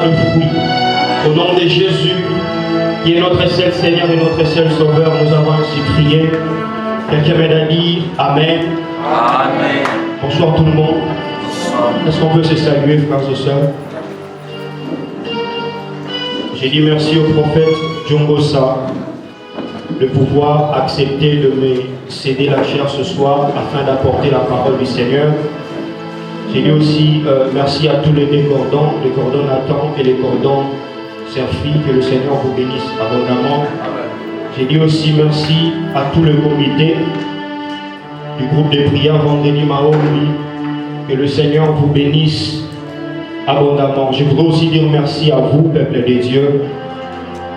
de fruits. Au nom de Jésus, qui est notre seul Seigneur et notre seul Sauveur, nous avons ainsi prié. Quelqu'un m'aide à dire Amen. Amen. Bonsoir tout le monde. Est-ce qu'on peut se saluer, frères et sœurs? J'ai dit merci au prophète Djongosa de pouvoir accepter de me céder la chair ce soir afin d'apporter la parole du Seigneur. J'ai dit aussi merci à tous les cordons Nathan et les cordons Serfi, que le Seigneur vous bénisse abondamment. J'ai dit aussi merci à tout le comité du groupe de prière Vendredi Maori, que le Seigneur vous bénisse abondamment. Je voudrais aussi dire merci à vous, peuple de Dieu,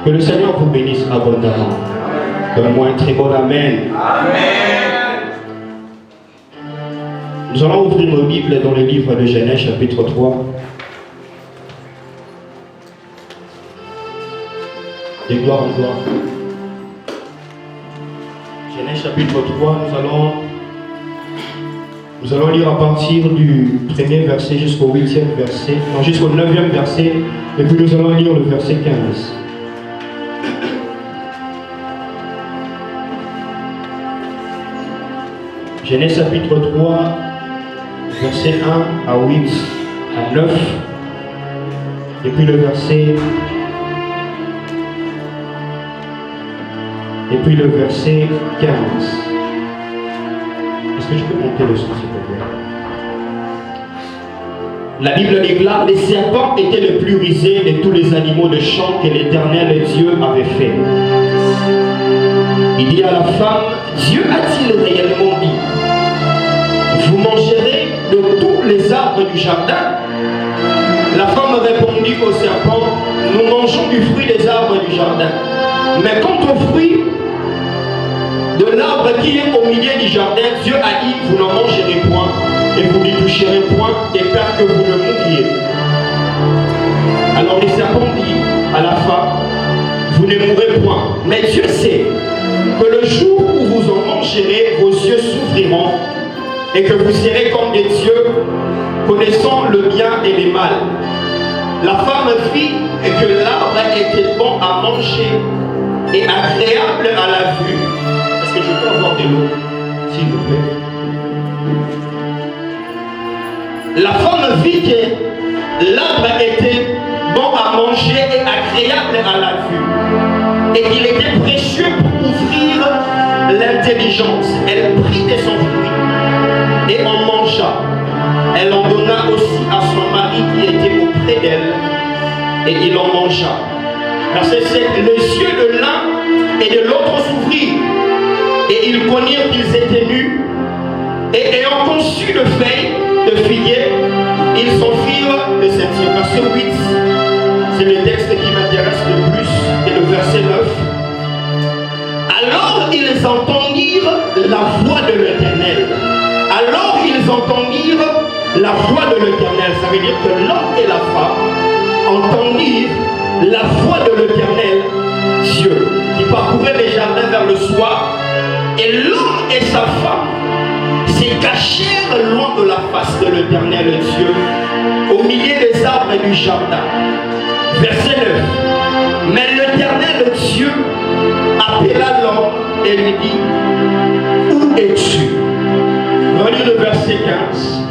que le Seigneur vous bénisse abondamment. Donne-moi un très bon Amen. Amen. Nous allons ouvrir nos Bibles dans le livre de Genèse, chapitre 3. De gloire en gloire. Genèse, chapitre 3, nous allons lire à partir du 1er verset jusqu'au 8e verset, non, jusqu'au 9e verset, et puis nous allons lire le verset 15. Genèse chapitre 3, verset 1 à 8 à 9, et puis le verset 15. Est-ce que je peux monter le son, s'il vous plaît? La Bible déclare: les serpents étaient le plus rusé de tous les animaux de champ que l'Éternel Dieu avait fait. Il dit à la femme: Dieu a-t-il réellement dit, vous mangerez de tous les arbres du jardin? La femme répondit au serpent: nous mangeons du fruit des arbres du jardin. Mais quant au fruit de l'arbre qui est au milieu du jardin, Dieu a dit, vous n'en mangerez point et vous n'y toucherez point, de peur que vous ne mouriez. Alors le serpent dit à la femme, vous ne mourrez point. Mais Dieu sait que le jour où vous en mangerez, vos yeux s'ouvriront et que vous serez comme des dieux, connaissant le bien et le mal. La femme vit que l'arbre était bon à manger et agréable à la vue. Est-ce que je peux avoir de l'eau, s'il vous plaît? La femme vit que l'arbre était bon à manger et agréable à la vue, et qu'il était précieux pour ouvrir l'intelligence. Elle prit de son fruit et en mangea. Elle en donna aussi à son mari qui était auprès d'elle, et il en mangea. Verset 7, les yeux de l'un et de l'autre s'ouvrirent, et ils connurent qu'ils étaient nus, et ayant conçu de feuilles de figuier, ils s'enfuirent de cette île. Verset 8, c'est le texte qui m'intéresse le plus, et le verset 9. Alors ils entendirent la voix de l'Éternel. Alors ils entendirent la voix de l'Éternel. Ça veut dire que l'homme et la femme entendirent la voix de l'Éternel Dieu, qui parcourait les jardins vers le soir, et l'homme et sa femme se cachèrent loin de la face de l'Éternel Dieu, au milieu des arbres du jardin. Verset 9. Mais l'Éternel Dieu appela l'homme et lui dit, où es-tu? Relis le verset 15.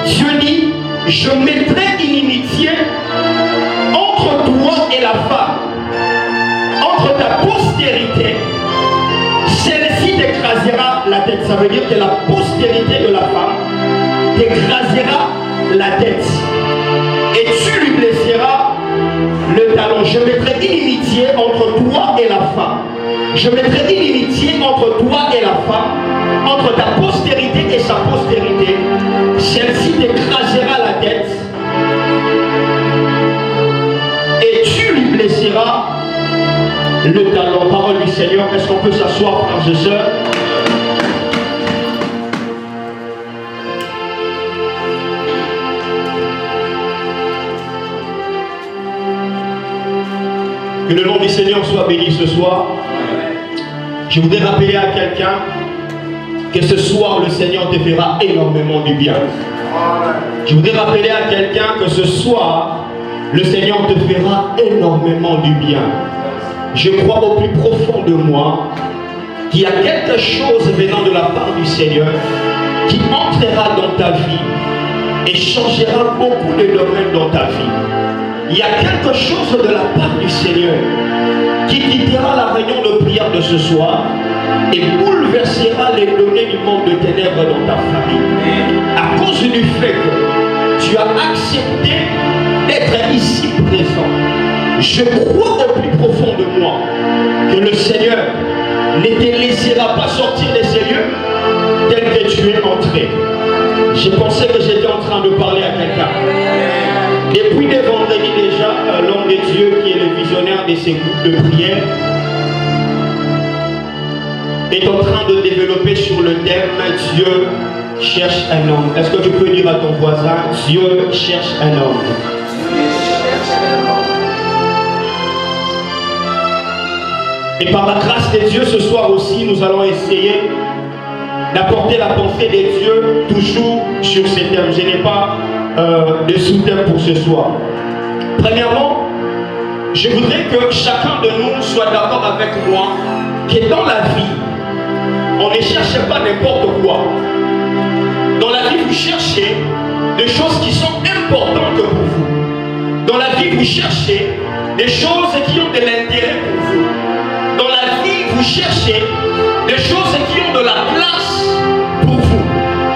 Dieu dit, je mettrai inimitié entre toi et la femme, entre ta postérité. Celle-ci t'écrasera la tête. Ça veut dire que la postérité de la femme t'écrasera la tête. Et tu lui blesseras le talon. Je mettrai inimitié entre toi et la femme. Je mettrai inimitié entre toi et la femme, entre ta postérité et sa postérité. Celle-ci t'écrasera la tête et tu lui blesseras le talon. Parole du Seigneur. Est-ce qu'on peut s'asseoir, frères et sœurs? Que le nom du Seigneur soit béni ce soir. Je voudrais rappeler à quelqu'un que ce soir le Seigneur te fera énormément du bien. Je voudrais rappeler à quelqu'un que ce soir, le Seigneur te fera énormément du bien. Je crois au plus profond de moi qu'il y a quelque chose venant de la part du Seigneur qui entrera dans ta vie et changera beaucoup de domaines dans ta vie. Il y a quelque chose de la part du Seigneur qui quittera la réunion de prière de ce soir et bouleversera les données du monde de ténèbres dans ta famille. À cause du fait que tu as accepté d'être ici présent, je crois au plus profond de moi que le Seigneur ne te laissera pas sortir de ces lieux tel que tu es entré. Je pensais que j'étais en train de parler à quelqu'un. Depuis des vendredis déjà, l'homme de Dieu qui est le visionnaire de ces groupes de prière est en train de développer sur le thème Dieu cherche un homme. Est-ce que tu peux dire à ton voisin, Dieu cherche un homme? Et par la grâce de Dieu, ce soir aussi, nous allons essayer d'apporter la pensée de Dieu toujours sur ces thèmes. Je n'ai pas de sous-thème pour ce soir. Premièrement, je voudrais que chacun de nous soit d'accord avec moi que dans la vie, on ne cherche pas n'importe quoi. Dans la vie, vous cherchez des choses qui sont importantes pour vous. Dans la vie, vous cherchez des choses qui ont de l'intérêt pour vous. Dans la vie, vous cherchez des choses qui ont de la place pour vous.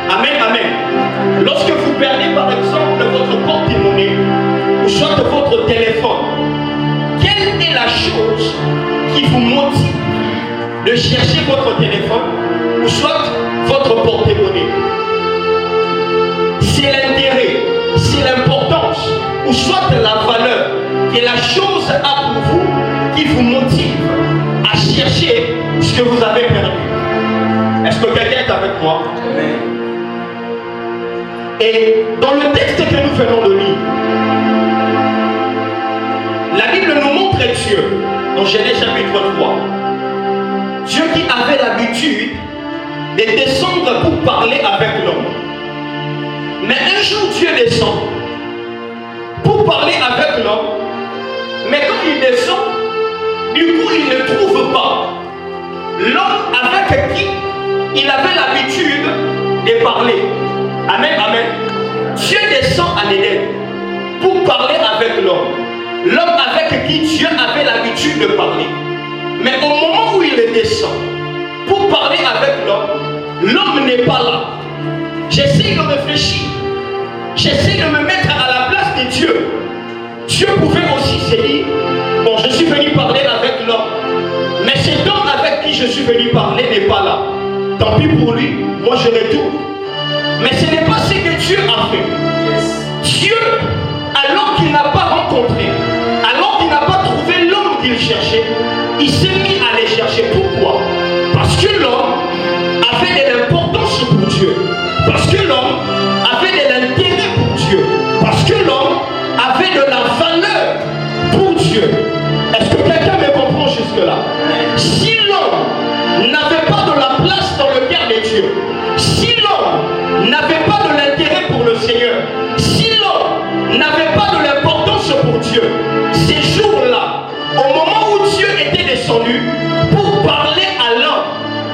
Amen, amen. Lorsque vous perdez par exemple votre porte-monnaie ou soit votre téléphone, quelle est la chose qui vous motive de chercher votre téléphone ou soit votre porte-monnaie? C'est l'intérêt, c'est l'importance ou soit la valeur que la chose a pour vous qui vous motive à chercher ce que vous avez perdu. Est-ce que quelqu'un est avec moi? Et dans le texte que nous venons de lire, la Bible nous montre Dieu, dans Genèse chapitre 3. Dieu qui avait l'habitude de descendre pour parler avec l'homme. Mais un jour, Dieu descend pour parler avec l'homme. Mais quand il descend, du coup, il ne trouve pas l'homme avec qui il avait l'habitude de parler. Amen, amen. Dieu descend en Éden pour parler avec l'homme. L'homme avec qui Dieu avait l'habitude de parler. Mais au moment où il descend pour parler avec l'homme, l'homme n'est pas là. J'essaie de réfléchir. J'essaie de me mettre à la place de Dieu. Dieu pouvait aussi se dire, bon, je suis venu parler avec l'homme. Mais cet homme avec qui je suis venu parler n'est pas là. Tant pis pour lui, moi je retourne. Mais ce n'est pas ce que Dieu a fait. Dieu, alors qu'il n'a pas rencontré, alors qu'il n'a pas trouvé l'homme qu'il cherchait, il s'est mis à les chercher. Pourquoi? Parce que l'homme avait de l'importance pour Dieu. Parce que l'homme avait de l'intérêt pour Dieu. Parce que l'homme avait de la valeur pour Dieu. Est-ce que quelqu'un me comprend jusque-là? Si l'homme n'avait pas de la place dans le cœur de Dieu, si l'homme n'avait pas de l'intérêt pour le Seigneur, si l'homme n'avait pas de l'importance pour Dieu, ces jours-là, au moment où Dieu était descendu pour parler à l'homme,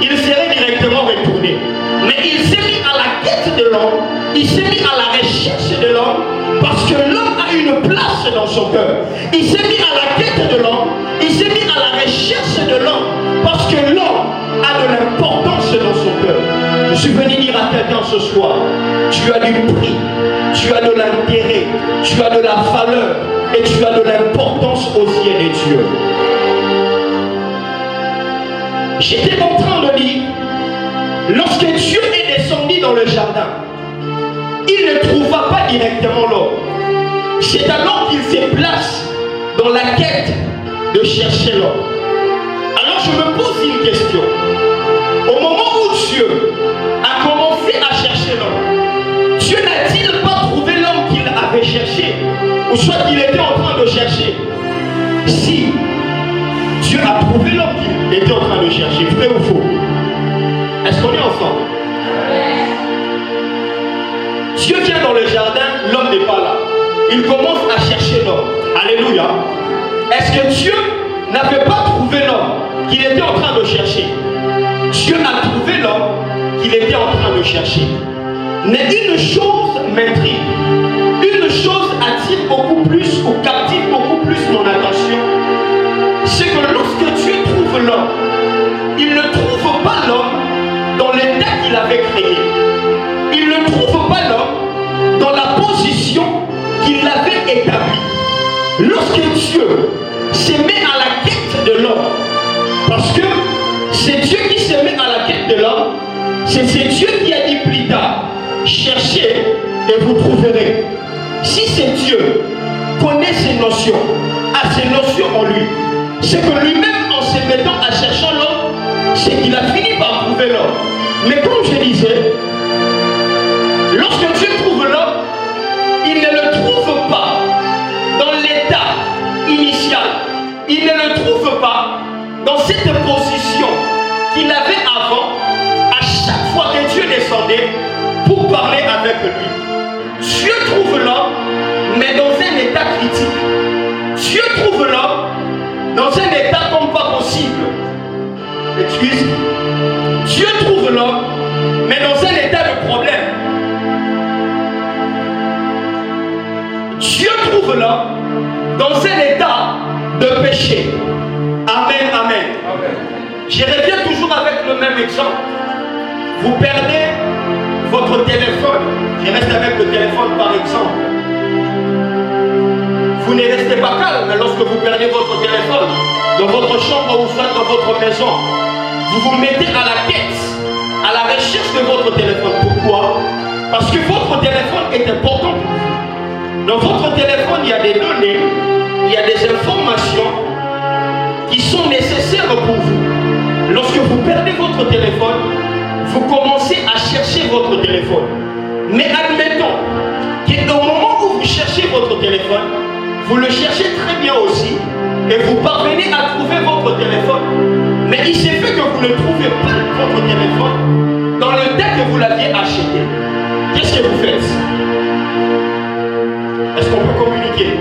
il serait directement retourné. Mais il s'est mis à la quête de l'homme, il s'est mis à la recherche de l'homme, parce que l'homme a une place dans son cœur. Il s'est mis à la quête de l'homme, il s'est mis à la recherche de l'homme, parce que l'homme a de l'importance dans son cœur. Je suis venu dire à quelqu'un ce soir, tu as du prix, tu as de l'intérêt, tu as de la valeur et tu as de l'importance aux yeux de Dieu. J'étais en train de dire, lorsque Dieu est descendu dans le jardin, il ne trouva pas directement l'homme. C'est alors qu'il se place dans la quête de chercher l'homme. Alors je me pose une question. Au moment où Dieu a commencé à chercher l'homme, Dieu n'a-t-il pas trouvé l'homme qu'il avait cherché, ou soit qu'il était en train de chercher? Si Dieu a trouvé l'homme qu'il était en train de chercher, vrai ou faux? Est-ce qu'on est ensemble? Dieu vient dans le jardin il commence à chercher l'homme. Alléluia. Est-ce que Dieu n'avait pas trouvé l'homme qu'il était en train de chercher? Dieu a trouvé l'homme qu'il était en train de chercher. Mais une chose m'intrigue. Une chose attire beaucoup plus ou captive beaucoup plus mon attention. C'est que lorsque Dieu trouve l'homme, il ne trouve pas l'homme dans l'état qu'il avait créé. Il ne trouve pas l'homme dans la position qu'il avait établie. Lorsque Dieu se met à la quête de l'homme, parce que c'est Dieu qui se met à la quête de l'homme, c'est Dieu qui a dit plus tard, cherchez et vous trouverez. Si c'est Dieu connaît ses notions, a ses notions en lui, c'est que lui-même en se mettant à chercher l'homme, c'est qu'il a fini par trouver l'homme. Mais comme je disais, lorsque Dieu trouve l'homme, il ne le trouve pas dans l'état initial. Il ne le trouve pas dans cette position qu'il avait avant, à chaque fois que Dieu descendait pour parler avec lui. Dieu trouve l'homme, mais dans un état critique. Dieu trouve l'homme dans un état comme pas possible. Excuse. Dieu trouve l'homme, mais dans un état de problème. Dieu trouve l'homme dans un état de péché. Amen, amen. Je reviens toujours avec le même exemple. Vous perdez votre téléphone. Je reste avec le téléphone par exemple. Vous ne restez pas calme lorsque vous perdez votre téléphone dans votre chambre ou soit dans votre maison. Vous vous mettez à la quête, à la recherche de votre téléphone. Pourquoi? Parce que votre téléphone est important pour vous. Dans votre téléphone, il y a des données, il y a des informations qui sont nécessaires pour vous. Lorsque vous perdez votre téléphone, vous commencez à chercher votre téléphone. Mais admettons qu'au moment où vous cherchez votre téléphone, vous le cherchez très bien aussi et vous parvenez à trouver votre téléphone. Mais il s'est fait que vous ne trouvez pas votre téléphone dans le temps que vous l'aviez acheté. Qu'est-ce que vous faites? Est-ce qu'on peut communiquer?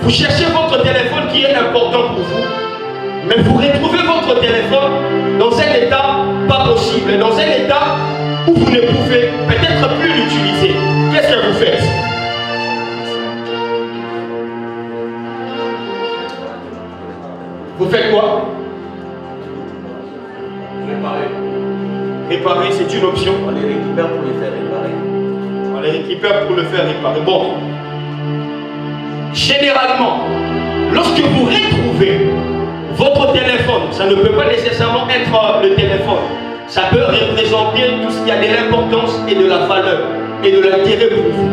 Vous cherchez votre téléphone qui est important pour vous, mais vous retrouvez votre téléphone dans un état pas possible, dans un état où vous ne pouvez peut-être plus l'utiliser. Qu'est-ce que vous faites? Vous faites quoi? Réparer. Réparer, c'est une option. On les récupère pour les faire réparer. On les récupère pour le faire réparer. Bon. Généralement, lorsque vous retrouvez votre téléphone, ça ne peut pas nécessairement être le téléphone. Ça peut représenter tout ce qui a de l'importance et de la valeur et de l'intérêt pour vous.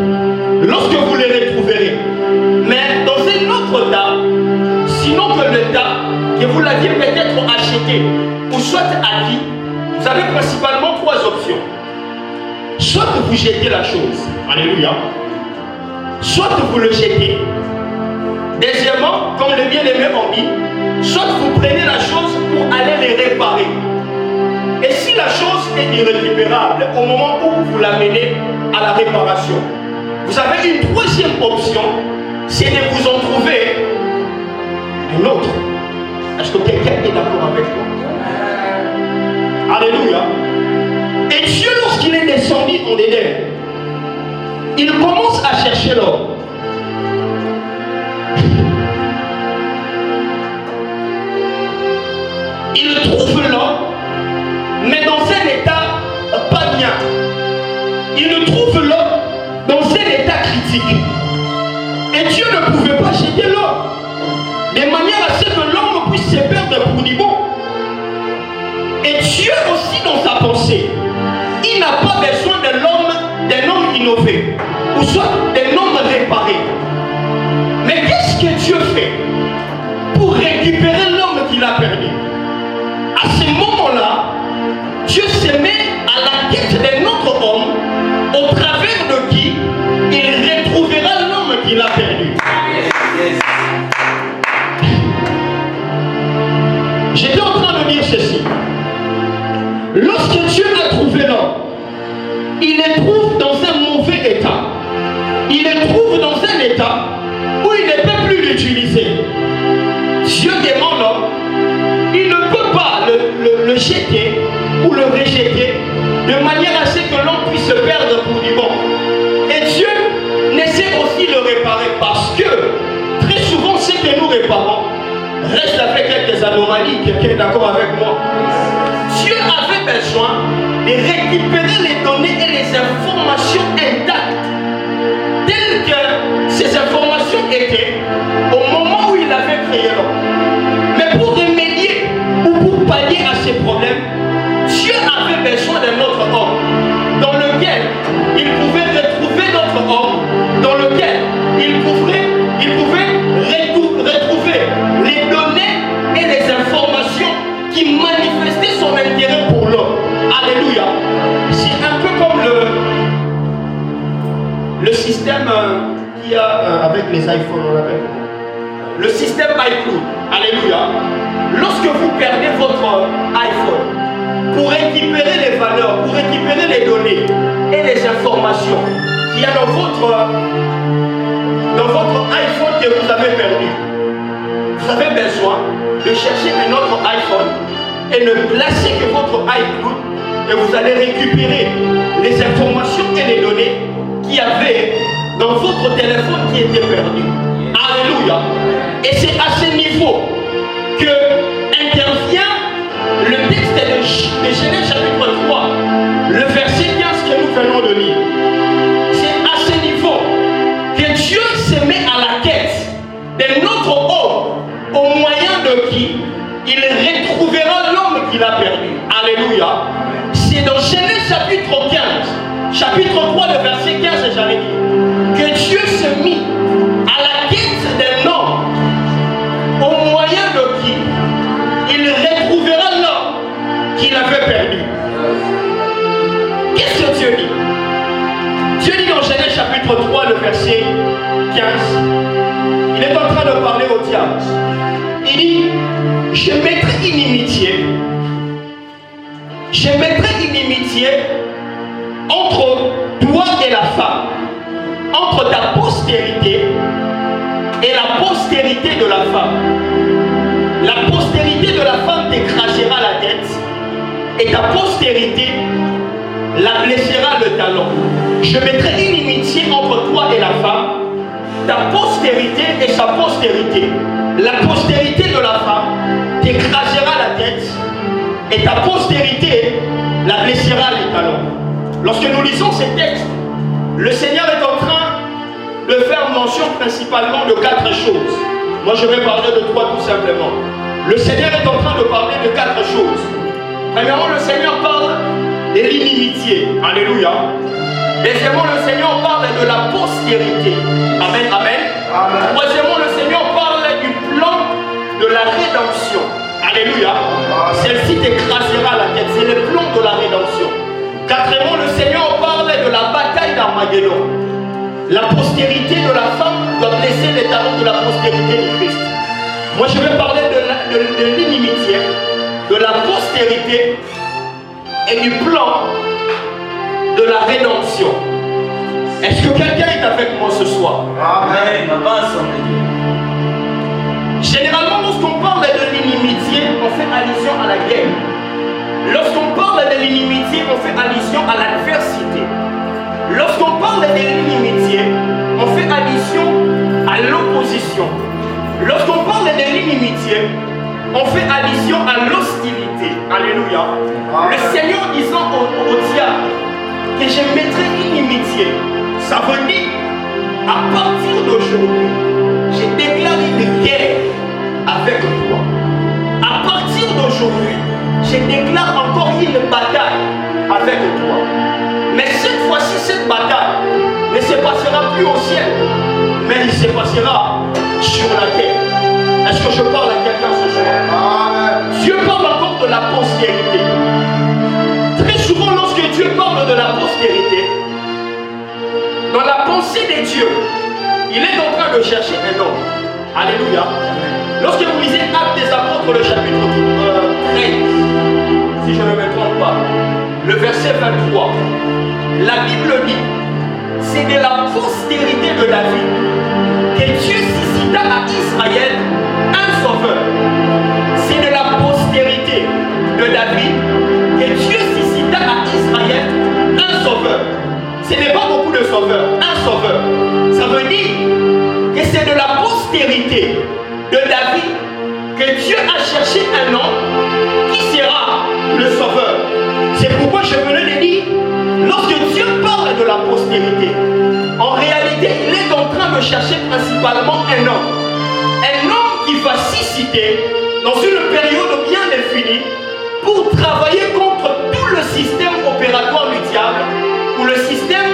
Lorsque vous les retrouverez, mais dans un autre tas, sinon que le tas que vous l'aviez peut-être acheté ou soit acquis, vous avez principalement trois options. Soit que vous jetez la chose, alléluia, soit que vous le jetez. Deuxièmement, comme le bien-aimé ont dit, soit vous prenez la chose pour aller les réparer. Et si la chose est irrécupérable au moment où vous l'amenez à la réparation, vous avez une troisième option, c'est de vous en trouver une autre. Est-ce que quelqu'un est d'accord avec moi? Alléluia. Et Dieu, lorsqu'il est descendu en Éden, il commence à chercher l'homme. Il trouve l'homme, mais dans un état pas bien. Il trouve l'homme dans un état critique. Et Dieu ne pouvait pas jeter l'homme, de manière à ce que l'homme puisse se perdre pour du bon. Et Dieu aussi dans sa pensée, il n'a pas besoin d'un homme innové, ou soit d'un homme réparé. Mais qu'est-ce que Dieu fait pour récupérer l'homme qu'il a perdu? À ce moment-là, Dieu se met à la tête d'un autre homme, au travers de qui il retrouvera l'homme qu'il a perdu. J'étais en train de dire ceci. Lorsque Dieu a trouvé l'homme, il le trouve dans un mauvais état. Il le trouve dans un état où il ne peut plus l'utiliser. Dieu demande l'homme, il ne peut pas le jeter ou le rejeter de manière à ce que l'homme puisse se perdre pour du bon. Et Dieu essaie aussi de le réparer parce que très souvent ce que nous réparons reste avec quelques anomalies. Quelqu'un est d'accord avec moi? Dieu avait besoin de récupérer les données et les informations intactes telles que ces informations étaient au moment où il avait créé l'homme. Mais pour remédier ou pour pallier à ces problèmes, Dieu avait besoin d'un autre homme dans lequel il pouvait retrouver notre homme, dans lequel il pouvait retrouver les données et les informations qui manifestaient son intérêt pour l'homme. Alléluia. C'est un peu comme le système qu'il y a avec les iPhones, on l'appelle. Le système iCloud. Alléluia. Lorsque vous perdez votre iPhone, pour récupérer les valeurs, pour récupérer les données et les informations qu'il y a dans votre iPhone que vous avez perdu, vous avez besoin de chercher un autre iPhone et ne placer que votre iCloud et vous allez récupérer les informations et les données qu'il y avait dans votre téléphone qui était perdu. Alléluia. Et c'est à ce niveau que intervient le texte de Genèse chapitre 3, le verset 15 que nous venons de lire. C'est à ce niveau que Dieu se met à la quête d'un autre homme au moyen de qui il retrouvera l'homme qu'il a perdu. Alléluia. C'est dans Genèse chapitre 15, chapitre 3, le verset 15, j'avais dit, que Dieu se mit à la quête d'un homme au moyen de qui il retrouvera l'homme qu'il avait perdu. Qu'est-ce que Dieu dit? Dieu dit dans Genèse chapitre 3, le verset 15, il est en train de parler au diable. Il dit, je mettrai une inimitié entre toi et la femme, entre ta postérité et la postérité de la femme. La postérité de la femme t'écrasera la tête et ta postérité la blessera le talon. Je mettrai une inimitié entre toi et la femme, ta postérité et sa postérité. La postérité de la femme t'écrasera la tête et ta postérité la blessera les talons. Lorsque nous lisons ces textes, le Seigneur est en train de faire mention principalement de 4 choses. Moi je vais parler de 3 tout simplement. Le Seigneur est en train de parler de 4 choses. Premièrement, le Seigneur parle de l'inimitié. Alléluia. Deuxièmement, le Seigneur parle de la postérité. Amen, amen. Amen. Troisièmement, le Seigneur parle du plan de la rédemption. Alléluia. Celle-ci t'écrasera la tête. C'est le plan de la rédemption. Quatrièmement, le Seigneur parle de la bataille d'Armageddon. La postérité de la femme doit blesser les talons de la postérité du Christ. Moi, je vais parler de l'inimitié, de la postérité et du plan de la rédemption. Est-ce que quelqu'un est avec moi ce soir? Amen. Généralement, lorsqu'on parle de l'inimitié, on fait allusion à la guerre. Lorsqu'on parle de l'inimitié, on fait allusion à l'adversité. Lorsqu'on parle de l'inimitié, on fait allusion à l'opposition. Lorsqu'on parle de l'inimitié, on fait allusion à l'hostilité. Alléluia. Le Seigneur disant au diable que je mettrai inimitié, ça veut dire à partir d'aujourd'hui, je déclare une guerre avec toi. À partir d'aujourd'hui, je déclare encore une bataille avec toi. Mais cette fois-ci, cette bataille ne se passera plus au ciel, mais il se passera sur la terre. Est-ce que je parle à quelqu'un ce soir? Dieu parle encore de la postérité. Très souvent, lorsque Dieu parle de la postérité, dans la pensée de Dieu, il est en train de chercher un homme. Alléluia. Lorsque vous lisez Actes des Apôtres, le chapitre 13, si je ne me trompe pas, le verset 23, la Bible dit, c'est de la postérité de David David que Dieu suscita à Israël un sauveur. Ce n'est pas beaucoup de sauveurs, un sauveur. Ça veut dire que c'est de la postérité de David que Dieu a cherché un homme qui sera le sauveur. C'est pourquoi je venais de dire, lorsque Dieu parle de la postérité, en réalité, il est en train de chercher principalement un homme qui va susciter dans une période bien définie pour travailler contre tout le système opératoire du diable ou le système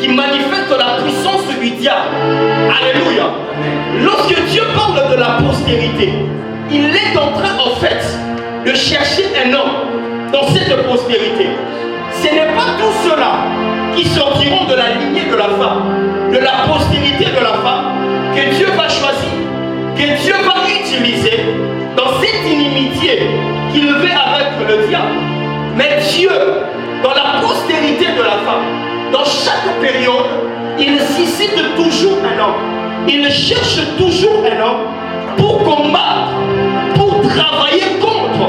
qui manifeste la puissance du diable. Alléluia. Lorsque Dieu parle de la postérité, il est en train en fait de chercher un homme dans cette postérité. Ce n'est pas tous ceux-là qui sortiront de la lignée de la femme, de la postérité de la femme, que Dieu va choisir, que Dieu va utiliser dans cette inimitié qu'il fait avec le diable. Mais Dieu, dans la postérité de la femme, dans chaque période, il suscite toujours un homme. Il cherche toujours un homme pour combattre, pour travailler contre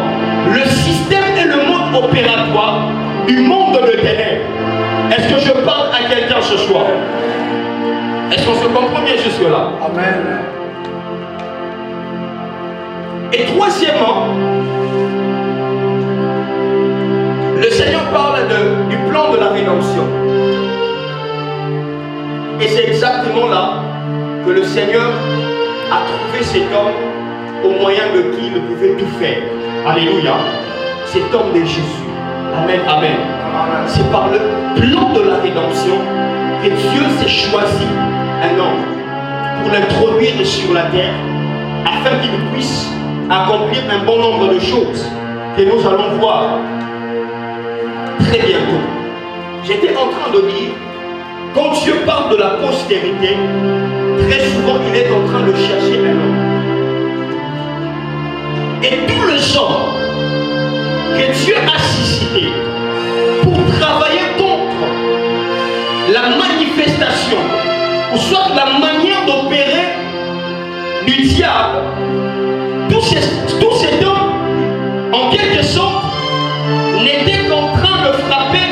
le système et le mode opératoire du monde de ténèbres. Est-ce que je parle à quelqu'un ce soir? Est-ce qu'on se comprend bien jusque-là? Amen. Et troisièmement, le Seigneur parle du plan de la rédemption. Et c'est exactement là que le Seigneur a trouvé cet homme au moyen de qui il pouvait tout faire. Alléluia. Cet homme de Jésus. Amen, amen. C'est par le plan de la rédemption que Dieu s'est choisi un homme pour l'introduire sur la terre afin qu'il puisse accomplir un bon nombre de choses que nous allons voir très bientôt. J'étais en train de dire, quand Dieu parle de la postérité, très souvent il est en train de chercher un homme. Et tout le genre que Dieu a suscité pour travailler contre la manifestation ou soit la manière d'opérer du diable, tous ces hommes, en quelque sorte, n'étaient qu'en train de frapper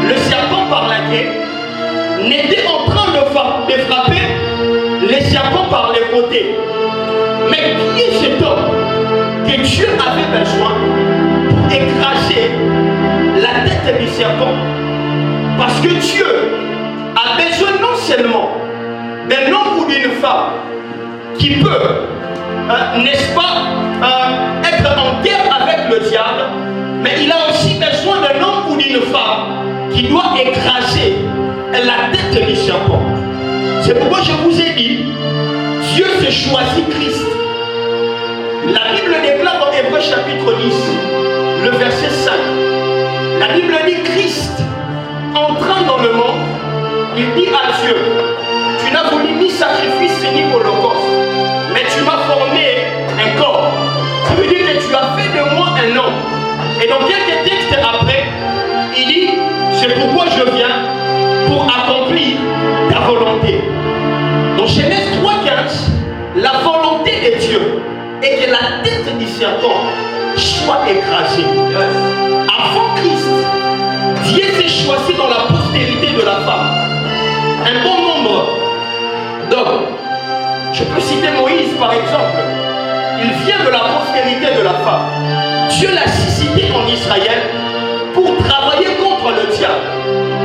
le serpent par la queue, n'étaient en train de frapper les serpents par les côtés. Mais qui est cet homme que Dieu avait besoin pour écraser la tête du serpent? Parce que Dieu a besoin non seulement d'un homme ou d'une femme qui peut, n'est-ce pas, être en guerre avec le diable, mais il a aussi besoin d'un homme ou d'une femme qui doit écraser la tête du serpent. C'est pourquoi je vous ai dit, Dieu s'est choisi Christ. La Bible déclare dans Hébreux chapitre 10, le verset 5. La Bible dit Christ, entrant dans le monde, il dit à Dieu, tu n'as voulu ni sacrifice ni holocauste, mais tu m'as formé un corps. Ça veut dire que tu as fait de moi un homme. Et dans quelques textes après, il dit, c'est pourquoi je viens pour accomplir ta volonté. Dans Genèse 3,15, la volonté de Dieu est que la tête du serpent soit écrasée. Avant Christ, Dieu s'est choisi dans la postérité de la femme un bon nombre d'hommes. Je peux citer Moïse par exemple. Il vient de la postérité de la femme. Dieu l'a suscité en Israël pour travailler contre le diable,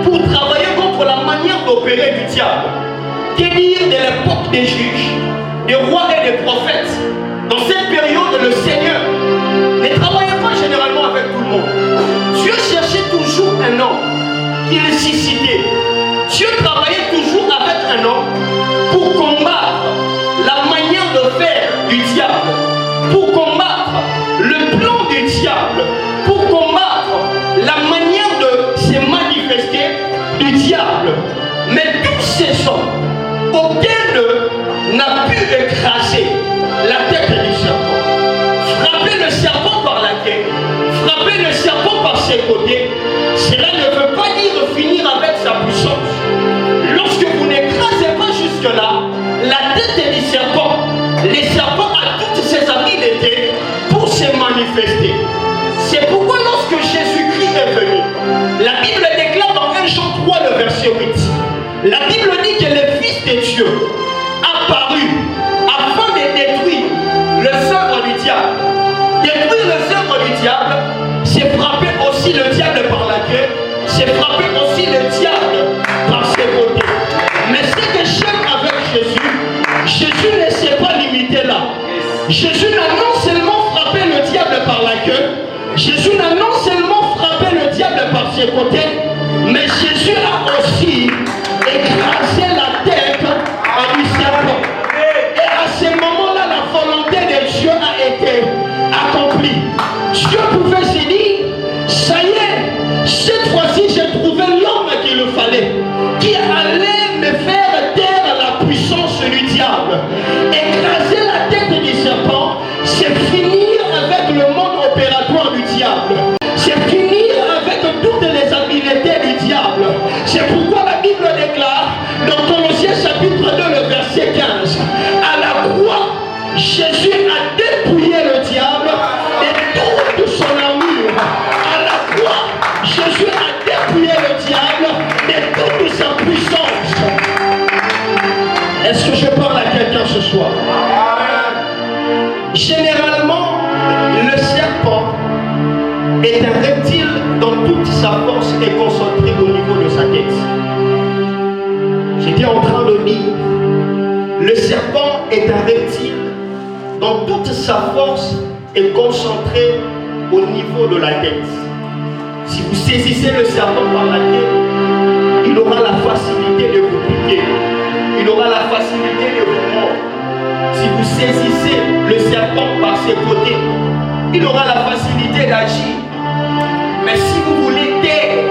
pour travailler contre la manière d'opérer du diable. Que dire de l'époque des juges, des rois et des prophètes? Dans cette période, le Seigneur ne travaillait pas généralement avec tout le monde. Dieu cherchait toujours un homme qu'il suscitait. Dieu travaillait toujours avec un homme pour combattre la manière de faire du diable, pour combattre le plan du diable, pour combattre la manière de se manifester du diable. Mais tous ces hommes, aucun d'eux n'a pu écraser la tête du serpent. Frapper le serpent par la queue, frapper le serpent par ses côtés, cela ne veut pas dire finir avec sa puissance. Lorsque vous n'écrasez pas jusque-là la tête du serpent, les serpents ont toutes ces habiletés pour se manifester. C'est pourquoi lorsque cieux, apparu afin de détruire les œuvres du diable. Détruire les œuvres du diable, c'est frapper aussi le diable par la queue, c'est frapper aussi le diable par ses côtés. Mais ce que j'aime avec Jésus, Jésus ne s'est pas limité là. Jésus n'a non seulement frappé le diable par la queue, Jésus n'a non seulement frappé le diable par ses côtés, mais Jésus a aussi écrasé la tête du serpent. Et à ce moment-là, la volonté de Dieu a été accomplie. Dieu pouvait se dire, ça y est, cette fois-ci j'ai trouvé l'homme qu'il me fallait, qui allait me faire taire la puissance du diable. Écraser la tête du serpent, c'est finir avec le monde opératoire du diable. C'est finir avec toutes les habiletés du diable. C'est pourquoi la Bible déclare dans Colossiens chapitre 2, le verset 15, à la croix, Jésus a dépouillé le diable de toute son armure. À la croix, Jésus a dépouillé le diable de toute sa puissance. Est-ce que je parle à quelqu'un ce soir? Généralement, le serpent est un reptile dont toute sa force est concentrée au niveau de sa tête. J'étais en train de dire, le serpent est un reptile dont toute sa force est concentrée au niveau de la tête. Si vous saisissez le serpent par la tête, il aura la facilité de vous piquer. Il aura la facilité de vous mordre. Si vous saisissez le serpent par ses côtés, il aura la facilité d'agir. Mais si vous voulez taire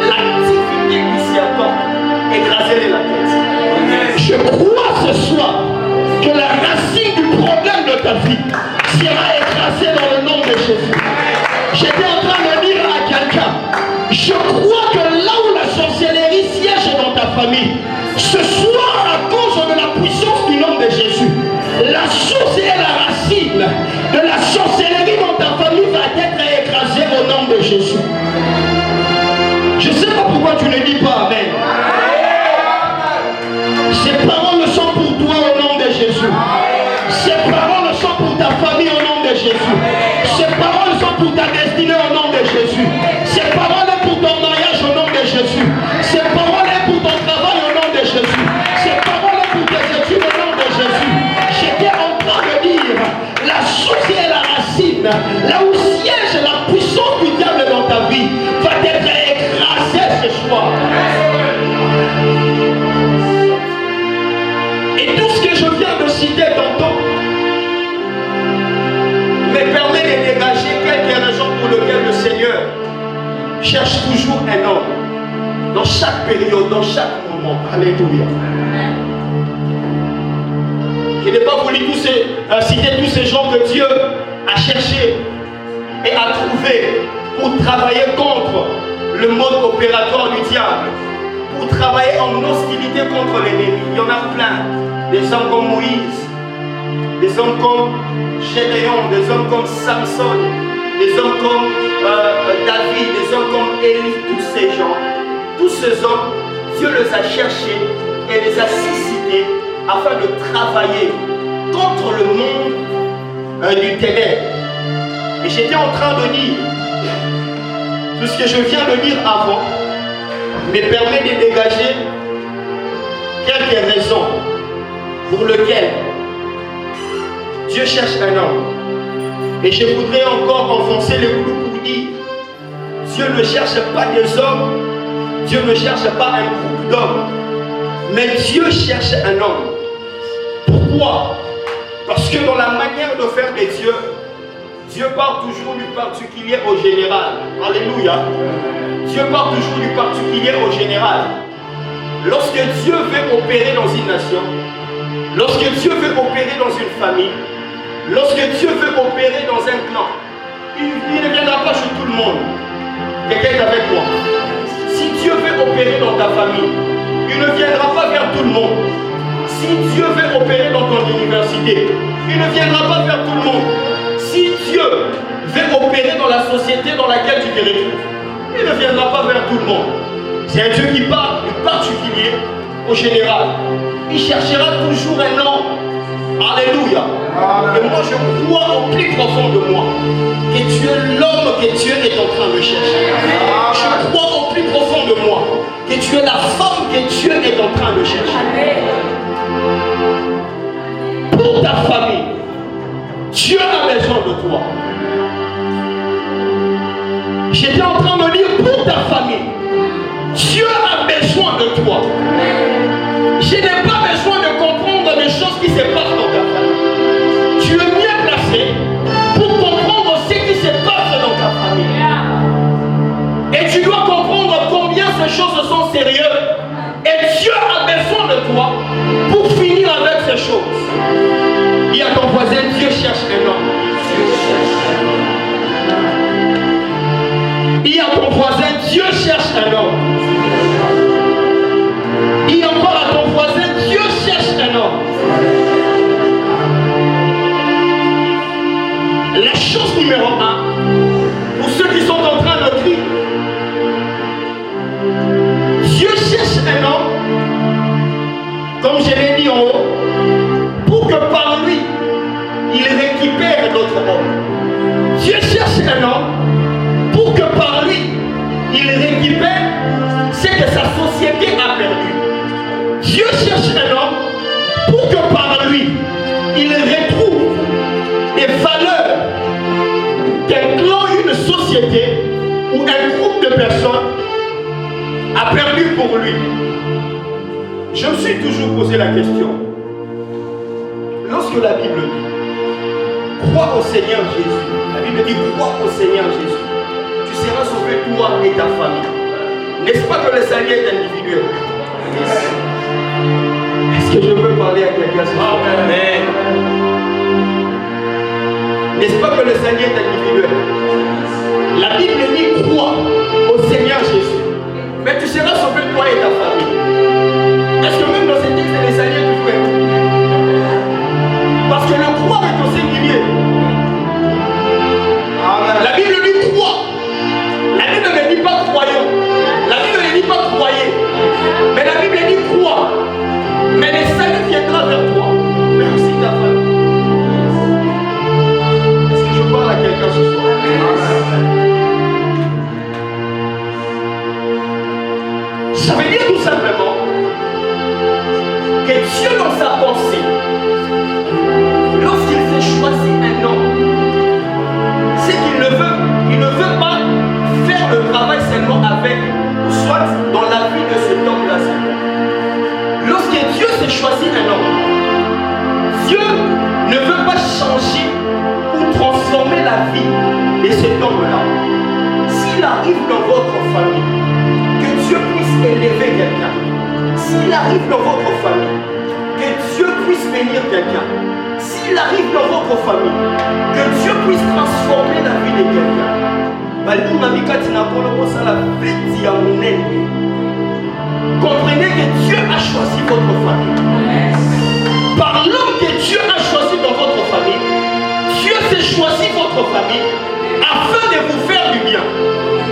l'activité du serpent, écrasez-le la tête. Je crois ce soir que la racine du problème de ta vie sera écrasée dans le nom de Jésus. J'étais en train de dire à quelqu'un, je crois que là où la sorcellerie siège dans ta famille, ce soir, à cause de la puissance du nom de Jésus, la source et la racine de la sorcellerie dans ta famille va être écrasée au nom de Jésus. Je ne sais pas pourquoi tu ne dis pas Amen. Ces paroles sont pour toi au nom de Jésus. Ces paroles sont pour ta famille au nom de Jésus. Ces paroles sont pour ta destinée au nom de Jésus. Ces paroles sont pour ton mariage au nom de Jésus. Ces paroles sont pour ton travail au nom de Jésus. Ces paroles sont pour tes études au nom de Jésus. J'étais en train de dire, la source et la racine, là où siège la puissance du diable dans ta vie, va être écrasée ce soir. Et tout ce que je viens de citer tantôt me permet de dégager quelques raisons pour lesquelles le Seigneur cherche toujours un homme dans chaque période, dans chaque moment. Alléluia. Je n'ai pas voulu citer tous ces gens que Dieu a cherché et a trouvé pour travailler contre le mode opératoire du diable, pour travailler en hostilité contre l'ennemi. Il y en a plein. Des hommes comme Moïse, des hommes comme Gédéon, des hommes comme Samson, des hommes comme David, des hommes comme Élie, tous ces gens, tous ces hommes, Dieu les a cherchés et les a suscités afin de travailler contre le monde du ténèbre. Et j'étais en train de dire, tout ce que je viens de dire avant me permet de dégager quelques raisons pour lesquelles Dieu cherche un homme. Et je voudrais encore enfoncer le clou pour dire, Dieu ne cherche pas des hommes, Dieu ne cherche pas un groupe d'hommes, mais Dieu cherche un homme. Pourquoi? Parce que dans la manière de faire de Dieu, Dieu part toujours du particulier au général. Alléluia. Dieu part toujours du particulier au général. Lorsque Dieu veut opérer dans une nation, lorsque Dieu veut opérer dans une famille, lorsque Dieu veut opérer dans un clan, il ne viendra pas chez tout le monde. Quelqu'un est avec moi. Si Dieu veut opérer dans ta famille, il ne viendra pas vers tout le monde. Si Dieu veut opérer dans ton université, il ne viendra pas vers tout le monde. Si Dieu veut opérer dans la société dans laquelle tu te retrouves, il ne viendra pas vers tout le monde. C'est un Dieu qui parle du particulier au général. il cherchera toujours un homme. Alléluia. Et moi je crois au plus profond de moi que tu es l'homme que Dieu est en train de chercher. Je crois au plus profond de moi que tu es la femme que Dieu est en train de chercher. Pour ta famille, Dieu a besoin de toi. J'étais en train de dire pour ta famille, Dieu a besoin de toi. Je n'ai pas besoin de comprendre les choses qui se passent dans ta famille. Tu es mieux placé pour comprendre ce qui se passe dans ta famille. Et tu dois comprendre combien ces choses sont sérieuses. Et Dieu a besoin de toi pour finir avec ces choses. Dis à ton voisin, Dieu cherche un homme. Dis à ton voisin, Dieu cherche un homme. Dis encore à ton voisin, Dieu cherche un homme. La chose numéro 1, pour ceux qui sont en train de crier, Dieu cherche un homme, comme je l'ai dit en haut, pour que par lui, il récupère d'autres hommes. Dieu cherche un homme, pour que par lui, il récupère ce que sa société a perdu. Dieu cherche un homme pour que par lui, il retrouve des valeurs qu'un clan, une société ou un groupe de personnes a perdu pour lui. Je me suis toujours posé la question. Lorsque la Bible dit, crois au Seigneur Jésus, la Bible dit, crois au Seigneur Jésus, tu seras sauvé toi et ta famille. N'est-ce pas que le salut est individuel? Est-ce que je peux parler à quelqu'un ce soir? Amen. N'est-ce pas que le salut est individuel? La Bible dit crois au Seigneur Jésus, mais tu seras sauvé toi et ta famille. Est-ce que même dans ces textes les salut est toujours individuel? Parce que le croire est au singulier. La Bible dit crois. La Bible ne dit pas croyons. La Bible ne dit pas croyez. Mais la Bible dit crois. Mais le salut viendra vers toi. Mais aussi ta famille. Est-ce que je parle à quelqu'un ce soir? Ça veut dire tout simplement que Dieu dans sa pensée, lorsqu'il fait choisir un homme, c'est qu'il ne veut pas faire le travail seulement avec, soit dans la vie de cet homme-là. Lorsque Dieu s'est choisi un homme, Dieu ne veut pas changer ou transformer la vie de cet homme-là. S'il arrive dans votre famille, que Dieu puisse élever quelqu'un. S'il arrive dans votre famille, que Dieu puisse bénir quelqu'un. S'il arrive dans votre famille, que Dieu puisse transformer la vie de quelqu'un. Comprenez que Dieu a choisi votre famille. Par l'homme que Dieu a choisi dans votre famille, Dieu s'est choisi votre famille afin de vous faire du bien.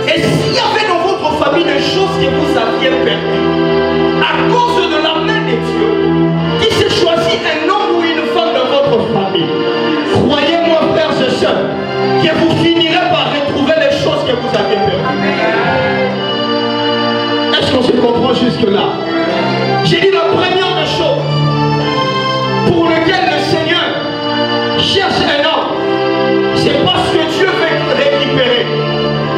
Et s'il y avait dans votre famille des choses que vous aviez perdues, à cause de la main de Dieu, qui s'est choisi un homme ou une femme dans votre famille, croyez-moi, frères et sœurs, que vous finirez par retrouver les choses que vous avez perdues. Est-ce qu'on se comprend jusque-là? J'ai dit la première des choses pour lesquelles le Seigneur cherche un homme, c'est parce que Dieu veut récupérer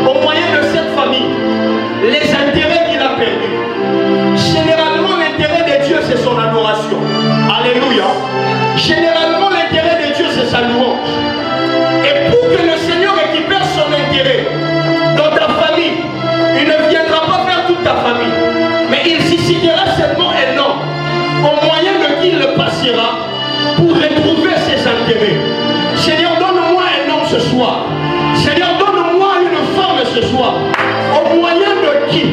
au moyen de cette famille les intérêts qu'il a perdus. Généralement, l'intérêt de Dieu, c'est son adoration. Alléluia. Généralement, l'intérêt de Dieu, c'est sa louange. Et pour que le Seigneur récupère son intérêt dans ta famille, il ne viendra pas faire toute ta famille, mais il suscitera seulement un homme au moyen de qui il le passera pour retrouver ses intérêts. Seigneur, donne-moi un homme ce soir. Seigneur, donne-moi une femme ce soir, au moyen de qui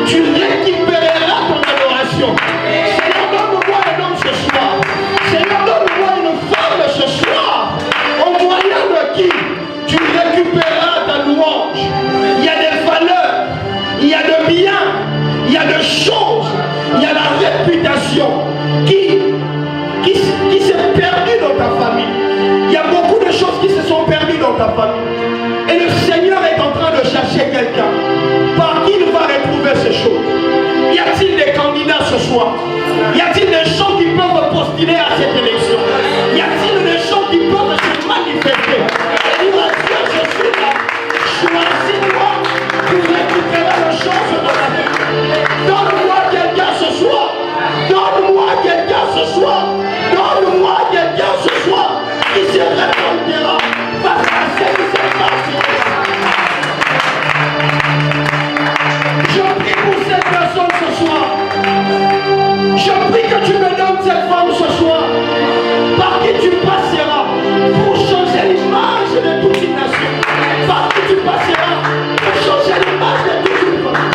tu récupéreras ton adoration. Seigneur, donne-moi un homme ce soir. Seigneur, donne-moi une femme ce soir, au moyen de qui tu récupéreras ta louange. Il y a des valeurs, il y a de biens, il y a de choses, il y a la réputation qui choix? Y a-t-il des gens qui peuvent postuler à cette élection? Y a-t-il des gens qui peuvent se manifester et dire à Dieu, je suis là, choisis-moi pour récupérer la chance de la vie. Donne-moi quelqu'un ce soir. Donne-moi quelqu'un ce soir. Donne-moi quelqu'un ce soir qui se révoltera face à cette marche. Je prie pour cette personne ce soir. Je prie que tu me donnes cette femme ce soir par qui tu passeras pour changer l'image de toute une nation. Par qui tu passeras pour changer l'image de toute une femme.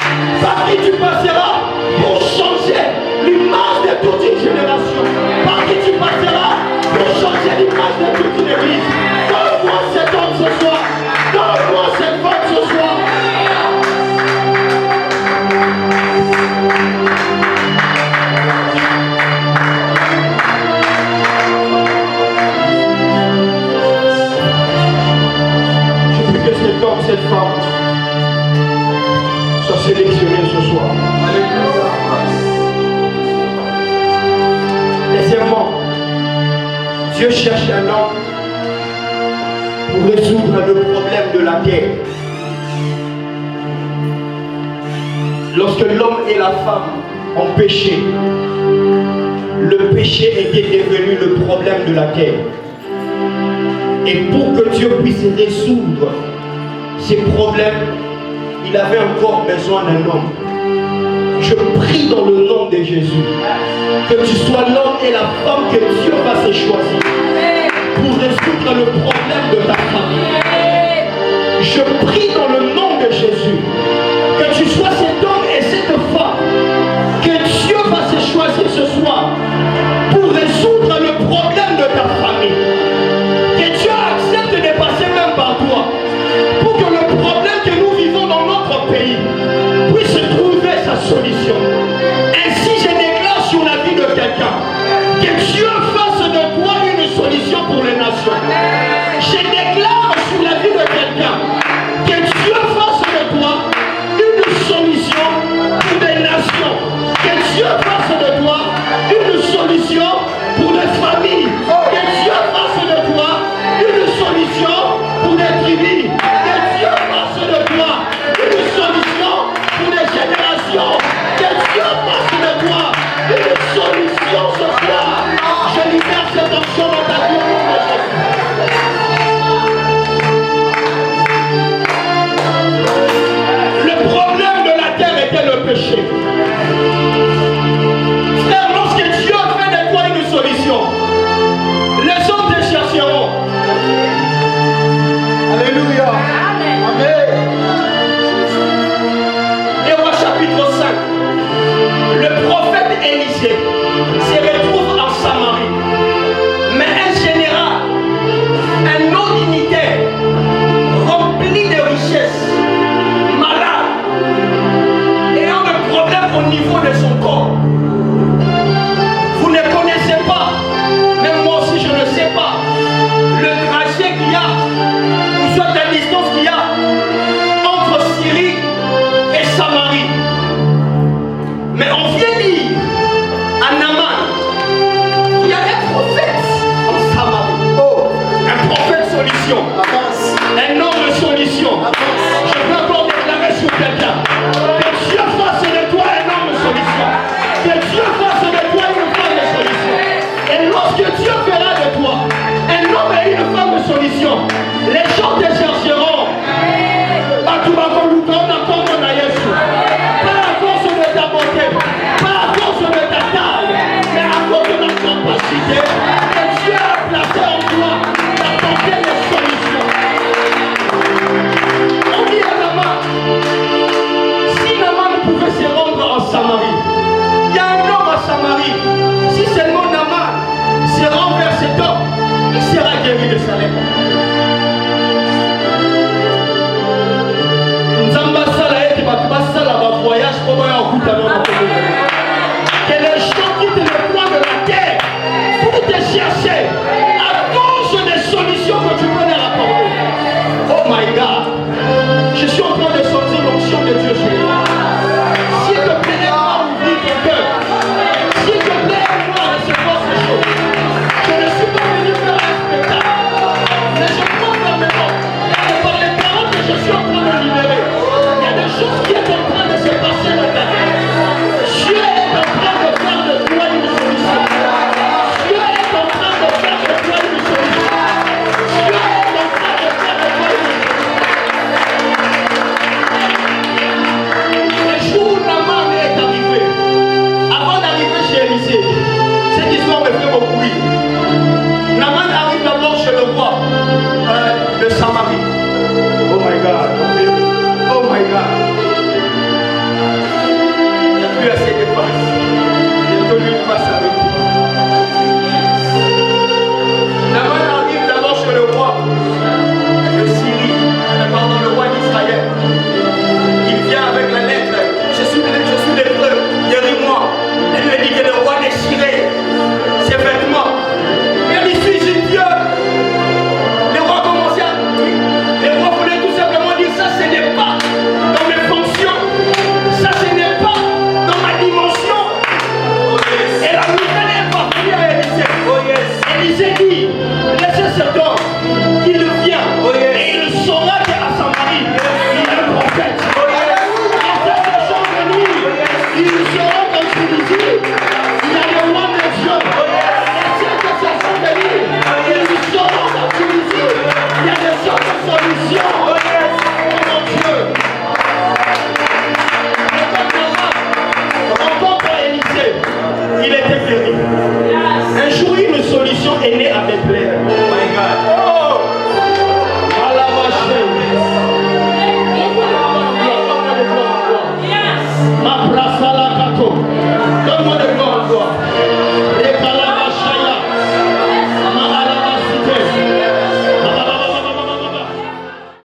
Par qui tu passeras pour changer l'image de toute une génération. Par qui tu passeras pour changer l'image de toute une église. Donne-moi cet homme ce soir. Donne-moi cette femme ce soir. Cette femme soit sélectionnée ce soir. Deuxièmement, Dieu cherche un homme pour résoudre le problème de la terre. Lorsque l'homme et la femme ont péché, le péché était devenu le problème de la terre. Et pour que Dieu puisse résoudre ces problèmes, il avait encore besoin d'un homme. Je prie dans le nom de Jésus que tu sois l'homme et la femme que Dieu va se choisir pour résoudre le problème de ta famille. Je prie dans le nom de Jésus que tu sois cet homme et cette femme que Dieu va se choisir ce soir pour résoudre le problème de ta famille. Que Dieu accepte de passer même par toi pour que le problème que nous vivons dans notre pays puisse trouver sa solution. Ainsi, je déclare sur la vie de quelqu'un que Dieu fasse de toi une solution pour les nations. Je déclare sur la vie de quelqu'un que Dieu fasse de toi une solution pour des nations. Que Dieu fasse de toi une solution pour des familles. Que Dieu fasse de toi une solution pour des tribus. Que Dieu fasse de toi une solution pour des générations. Que Dieu fasse de toi une solution ce soir. Je libère cette option dans ta vie. Le problème de la terre était le péché. Frère, lorsque Dieu fait de toi une solution, les hommes te chercheront. Alléluia. Amen. Et au chapitre 5, le prophète Élisée se retrouve en Samarie. Mais un général, un homme dignitaire, rempli de richesses, malade, ayant des problèmes au niveau de son corps. Vous ne connaissez pas, même moi aussi je ne sais pas, le trajet qu'il y a, ou soit la distance qu'il y a entre Syrie et Samarie. Mais on vient dire à Naaman qu'il y a un prophète en Samarie. Oh, un prophète solution. Un homme solution. Je peux encore déclarer sur quelqu'un que Dieu fasse de toi un homme solution. Que Dieu fasse de toi une femme de solution. Et lorsque Dieu fera de toi un homme et une femme de solution, les gens te chercheront. Pas à cause de ta beauté, pas à cause de ta taille, mais à cause de la capacité que Dieu a placée en toi d'apporter des solutions. On dit à Naaman, si Naaman pouvait se rendre en Samarie, il y a un homme à Samarie, si seulement Naaman se rend vers cet homme, il sera guéri de sa lèpre. Voyage pour moi en route avant que les gens quittent le coin de la terre pour te chercher à cause des solutions que tu peux leur apporter. Oh my God, je suis en train de sortir l'onction de Dieu sur toi. S'il te plaît, ouvrir ton cœur. Le Samaritain